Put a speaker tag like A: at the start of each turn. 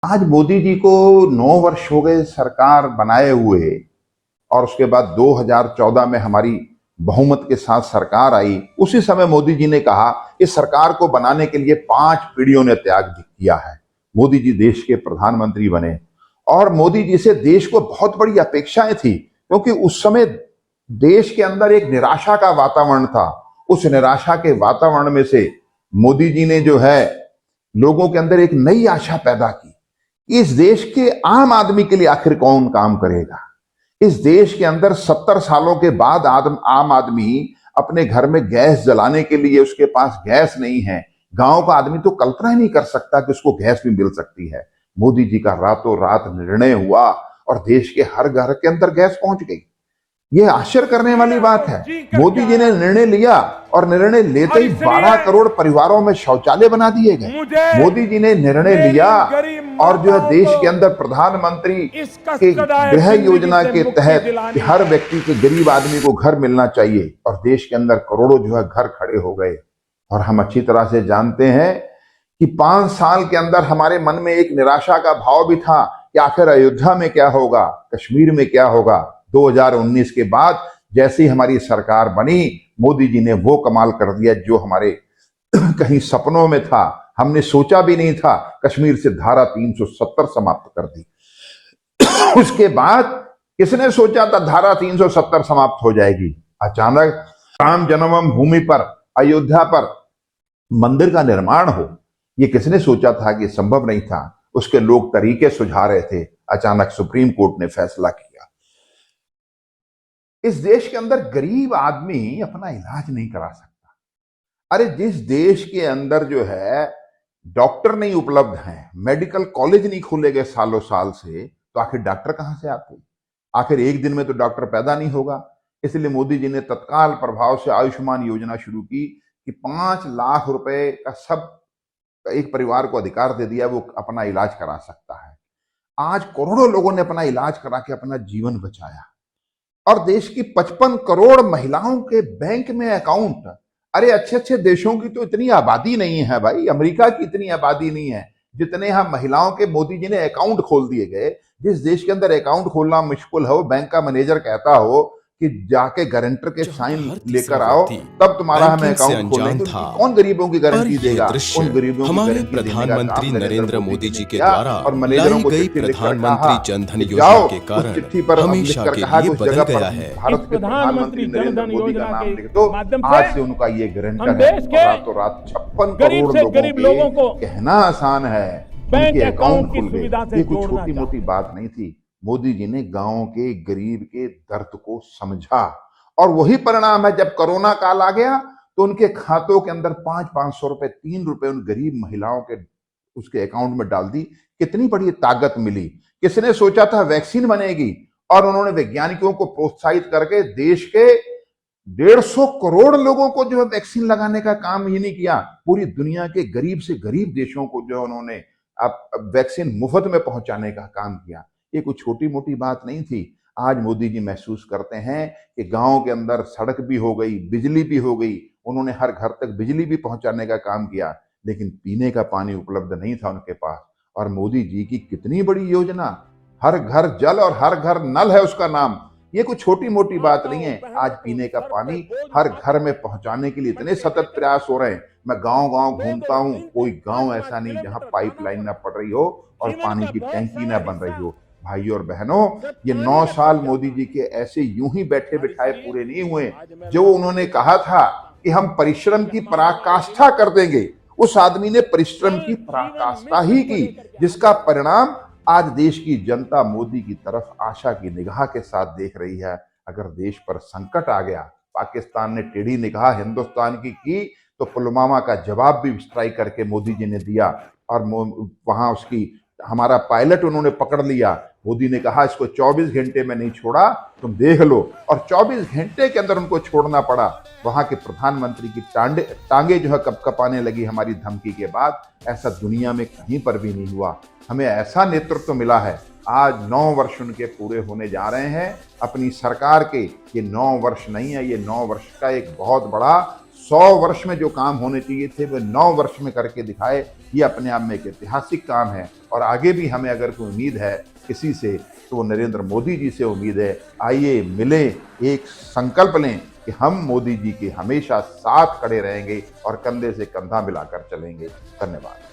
A: आज मोदी जी को 9 वर्ष हो गए सरकार बनाए हुए, और उसके बाद 2014 में हमारी बहुमत के साथ सरकार आई। उसी समय मोदी जी ने कहा इस सरकार को बनाने के लिए 5 पीढ़ियों ने त्याग किया है। मोदी जी देश के प्रधानमंत्री बने और मोदी जी से देश को बहुत बड़ी अपेक्षाएं थी, क्योंकि उस समय देश के अंदर एक निराशा का वातावरण था। उस निराशा के वातावरण में से मोदी जी ने जो है लोगों के अंदर एक नई आशा पैदा की। इस देश के आम आदमी के लिए आखिर कौन काम करेगा। इस देश के अंदर 70 सालों के बाद आम आदमी अपने घर में गैस जलाने के लिए उसके पास गैस नहीं है। गांव का आदमी तो कल्पना ही नहीं कर सकता कि उसको गैस भी मिल सकती है। मोदी जी का रातों रात निर्णय हुआ और देश के हर घर के अंदर गैस पहुंच गई। यह आश्चर्य करने वाली बात है। मोदी जी ने निर्णय लिया और निर्णय लेते ही 12 करोड़ परिवारों में शौचालय बना दिए गए। मोदी जी ने निर्णय लिया और जो है देश के अंदर प्रधानमंत्री के गृह योजना के तहत हर व्यक्ति के गरीब आदमी को घर मिलना चाहिए, और देश के अंदर करोड़ों जो है घर खड़े हो गए। और हम अच्छी तरह से जानते हैं कि 5 साल के अंदर हमारे मन में एक निराशा का भाव भी था कि आखिर अयोध्या में क्या होगा, कश्मीर में क्या होगा। 2019 के बाद जैसी हमारी सरकार बनी, मोदी जी ने वो कमाल कर दिया जो हमारे कहीं सपनों में था। हमने सोचा भी नहीं था। कश्मीर से धारा 370 समाप्त कर दी। उसके बाद किसने सोचा था धारा 370 समाप्त हो जाएगी। अचानक राम जन्मभूमि पर, अयोध्या पर मंदिर का निर्माण हो, ये किसने सोचा था कि संभव नहीं था। उसके लोग तरीके सुझा रहे थे, अचानक सुप्रीम कोर्ट ने फैसला किया। इस देश के अंदर गरीब आदमी अपना इलाज नहीं करा सकता। अरे जिस देश के अंदर जो है डॉक्टर नहीं उपलब्ध हैं, मेडिकल कॉलेज नहीं खोले गए सालों साल से, तो आखिर डॉक्टर कहां से आते। आखिर एक दिन में तो डॉक्टर पैदा नहीं होगा। इसलिए मोदी जी ने तत्काल प्रभाव से आयुष्मान योजना शुरू की कि 5 लाख रुपए का सब एक परिवार को अधिकार दे दिया, वो अपना इलाज करा सकता है। आज करोड़ों लोगों ने अपना इलाज करा के अपना जीवन बचाया। और देश की 55 करोड़ महिलाओं के बैंक में अकाउंट। अरे अच्छे अच्छे देशों की तो इतनी आबादी नहीं है भाई, अमेरिका की इतनी आबादी नहीं है जितने यहां महिलाओं के मोदी जी ने अकाउंट खोल दिए गए। जिस देश के अंदर अकाउंट खोलना मुश्किल हो, बैंक का मैनेजर कहता हो कि जाके गारंटर के साइन लेकर आओ तब तुम्हारा हमें अकाउंट खोलेंगे, तो कौन गरीबों की गारंटी देगा। उन गरीबों की
B: हमारे
A: गारंटी
B: प्रधानमंत्री नरेंद्र मोदी जी के
A: द्वारा
B: द्वारा
A: और मैनेजरों को
B: लाई गई
A: चिट्ठी लिखकर
B: प्रधानमंत्री
A: कहा
B: जन धन
A: कि
B: योजना
A: जाओ,
B: के
A: उस
B: कारण
A: चिट्ठी पर
B: हमेशा
A: लिखकर
B: के
A: कहा कि
B: लिए
A: उस
B: बदल
A: जगह
B: गया
A: पर
B: है।
A: भारत के प्रधानमंत्री नरेंद्र मोदी का नाम लिख दो। आज से उनका ये गारंटर है और रातों रात 56 करोड़ लोगों के कहना आसान है, उनके अकाउंट खुल गए। ये कोई छोटी मोटी बात नहीं थी। मोदी जी ने गांव के गरीब के दर्द को समझा और वही परिणाम है। जब कोरोना काल आ गया तो उनके खातों के अंदर 500 रुपए, 3 रुपए उन गरीब महिलाओं के उसके अकाउंट में डाल दी। कितनी बड़ी ताकत मिली। किसने सोचा था वैक्सीन बनेगी, और उन्होंने वैज्ञानिकों को प्रोत्साहित करके देश के 150 करोड़ लोगों को जो है वैक्सीन लगाने का काम ही नहीं किया, पूरी दुनिया के गरीब से गरीब देशों को जो उन्होंने अब वैक्सीन मुफ्त में पहुंचाने का काम किया। ये कोई छोटी मोटी बात नहीं थी। आज मोदी जी महसूस करते हैं कि गांव के अंदर सड़क भी हो गई, बिजली भी हो गई। उन्होंने हर घर तक बिजली भी पहुंचाने का काम किया, लेकिन पीने का पानी उपलब्ध नहीं था उनके पास। और मोदी जी की कितनी बड़ी योजना, हर घर जल और हर घर नल है उसका नाम। ये कोई छोटी मोटी बात नहीं है। आज पीने का पानी हर घर में पहुंचाने के लिए इतने सतत प्रयास हो रहे हैं। मैं गांव गांव घूमता हूं, कोई गांव ऐसा नहीं जहां पाइपलाइन ना पड़ रही हो और पानी की टैंकी ना बन रही हो। भाइयों और बहनों, ये 9 साल मोदी जी के ऐसे यूं ही बैठे बिठाए पूरे नहीं हुए। जो उन्होंने कहा था कि हम परिश्रम की पराकाष्ठा कर देंगे, उस आदमी ने परिश्रम की पराकाष्ठा ही की, जिसका परिणाम आज देश की जनता मोदी की तरफ आशा की निगाह के साथ देख रही है। अगर देश पर संकट आ गया, पाकिस्तान ने टेढ़ी निगाह हिंदुस्तान की तो पुलवामा का जवाब भी स्ट्राइक करके मोदी जी ने दिया और वहां उसकी हमारा पायलट उन्होंने पकड़ लिया। मोदी ने कहा इसको 24 घंटे में नहीं छोड़ा, तुम देख लो। और 24 घंटे के अंदर उनको छोड़ना पड़ा। वहां के प्रधानमंत्री की टांगे जो है कपकपाने लगी हमारी धमकी के बाद। ऐसा दुनिया में कहीं पर भी नहीं हुआ। हमें ऐसा नेतृत्व मिला है। आज 9 वर्ष उनके पूरे होने जा रहे हैं अपनी सरकार के। ये 9 वर्ष नहीं है, ये 9 वर्ष का एक बहुत बड़ा 100 वर्ष में जो काम होने चाहिए थे वे 9 वर्ष में करके दिखाए। ये अपने आप में एक ऐतिहासिक काम है और आगे भी हमें अगर कोई उम्मीद है किसी से तो वो नरेंद्र मोदी जी से उम्मीद है। आइए मिले, एक संकल्प लें कि हम मोदी जी के हमेशा साथ खड़े रहेंगे और कंधे से कंधा मिलाकर चलेंगे। धन्यवाद।